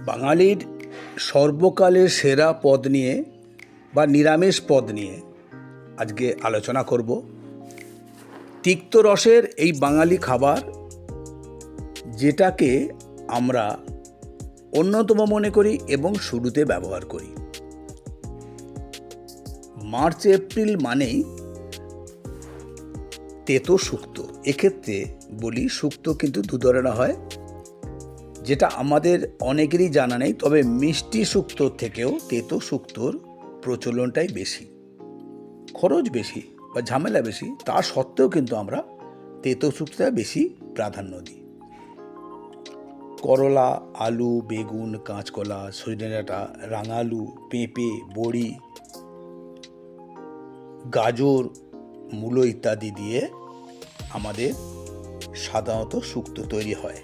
বাঙালির সর্বকালের সেরা পদ নিয়ে বা নিরামিষ পদ নিয়ে আজকে আলোচনা করব। তিক্ত রসের এই বাঙালি খাবার, যেটাকে আমরা অন্যতম মনে করি এবং শুরুতে ব্যবহার করি। মার্চ এপ্রিল মানেই তেতো শুক্তো। এক্ষেত্রে বলি, শুক্তো কিন্তু দু ধরনের হয়, যেটা আমাদের অনেকেরই জানা নেই। তবে মিষ্টি শুক্তোর থেকেও তেতো শুক্তোর প্রচলনটাই বেশি, খরচ বেশি বা ঝামেলা বেশি। তা সত্ত্বেও কিন্তু আমরা তেতো শুক্তোটা বেশি প্রাধান্য দিই। করলা, আলু, বেগুন, কাঁচকলা, সজনে ডাঁটা, রাঙালু, পেঁপে, বড়ি, গাজর, মূলো ইত্যাদি দিয়ে আমাদের সাধারণত শুক্তো তৈরি হয়।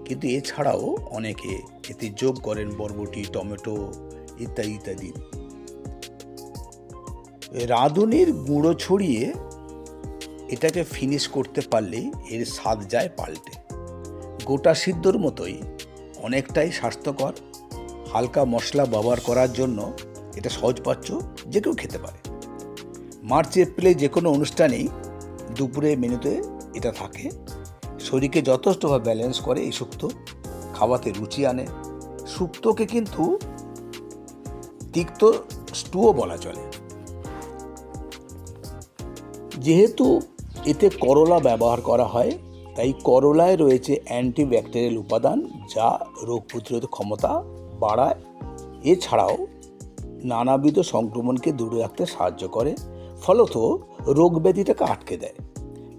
কিন্তু এছাড়াও অনেকে এতে যোগ করেন বরবটি, টমেটো ইত্যাদি ইত্যাদি। রাঁধুনির গুঁড়ো ছড়িয়ে এটাকে ফিনিশ করতে পারলেই এর স্বাদ যায় পাল্টে। গোটা সিদ্ধর মতোই অনেকটাই স্বাস্থ্যকর। হালকা মশলা ব্যবহার করার জন্য এটা সহজপাচ্য, যে কেউ খেতে পারে। মার্চ এপ্রিলে যে কোনো অনুষ্ঠানেই দুপুরে মেনুতে এটা থাকে। শরীরকে যথেষ্টভাবে ব্যালেন্স করে এই শুক্তো, খাওয়াতে রুচি আনে। শুক্তোকে কিন্তু তিক্ত স্টুও বলা চলে, যেহেতু এতে করলা ব্যবহার করা হয়। তাই করলায় রয়েছে অ্যান্টিব্যাকটেরিয়াল উপাদান, যা রোগ প্রতিরোধ ক্ষমতা বাড়ায়। এছাড়াও নানাবিধ সংক্রমণকে দূরে রাখতে সাহায্য করে। ফলত রোগ ব্যাধিটাকে আটকে দেয়।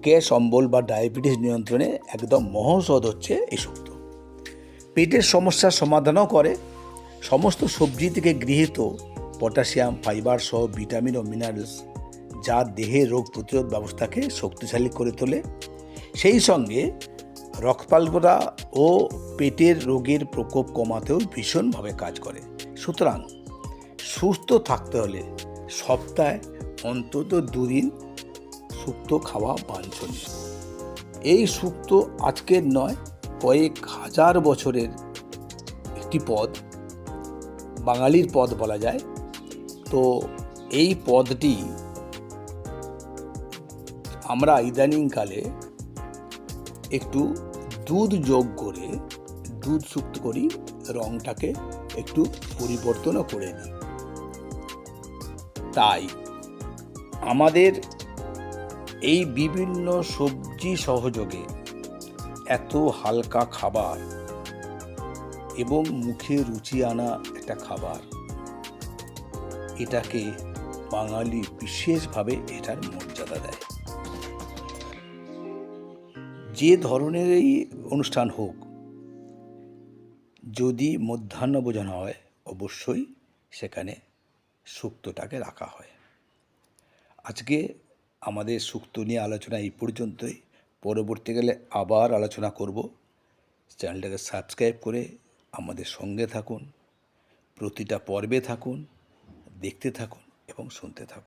গ্যাস, অম্বল বা ডায়াবেটিস নিয়ন্ত্রণে একদম মহৌষধ হচ্ছে এই শুক্তো। পেটের সমস্যার সমাধানও করে। সমস্ত সবজি থেকে গৃহীত পটাশিয়াম, ফাইবার সহ ভিটামিন ও মিনারেলস, যা দেহের রোগ প্রতিরোধ ব্যবস্থাকে শক্তিশালী করে তোলে। সেই সঙ্গে রক্তস্বল্পতা ও পেটের রোগের প্রকোপ কমাতেও ভীষণভাবে কাজ করে। সুতরাং সুস্থ থাকতে হলে সপ্তাহে অন্তত 2 দিন শুক্তো খাওয়া বাঞ্ছনীয়। এই শুক্তো আজকের নয়, কয়েক হাজার বছরের একটি পদ, বাঙালির পদ বলা যায়। তো এই পদটি আমরা ইদানিংকালে একটু দুধ যোগ করে দুধ শুক্তো করি, রঙটাকে একটু পরিবর্তনও করে দিই। তাই আমাদের এই বিভিন্ন সবজি সহযোগে এত হালকা খাবার এবং মুখে রুচি আনা একটা খাবার, এটাকে বাঙালি বিশেষভাবে এটার মর্যাদা দেয়। যে ধরনের এই অনুষ্ঠান হোক, যদি মধ্যাহ্নভোজন হয়, অবশ্যই সেখানে শুক্তোটাকে রাখা হয়। আজকে আমাদের শুক্তো নিয়ে আলোচনা এই পর্যন্তই। পরবর্তীকালে আবার আলোচনা করব। চ্যানেলটাকে সাবস্ক্রাইব করে আমাদের সঙ্গে থাকুন, প্রতিটা পর্বে থাকুন, দেখতে থাকুন এবং শুনতে থাকুন।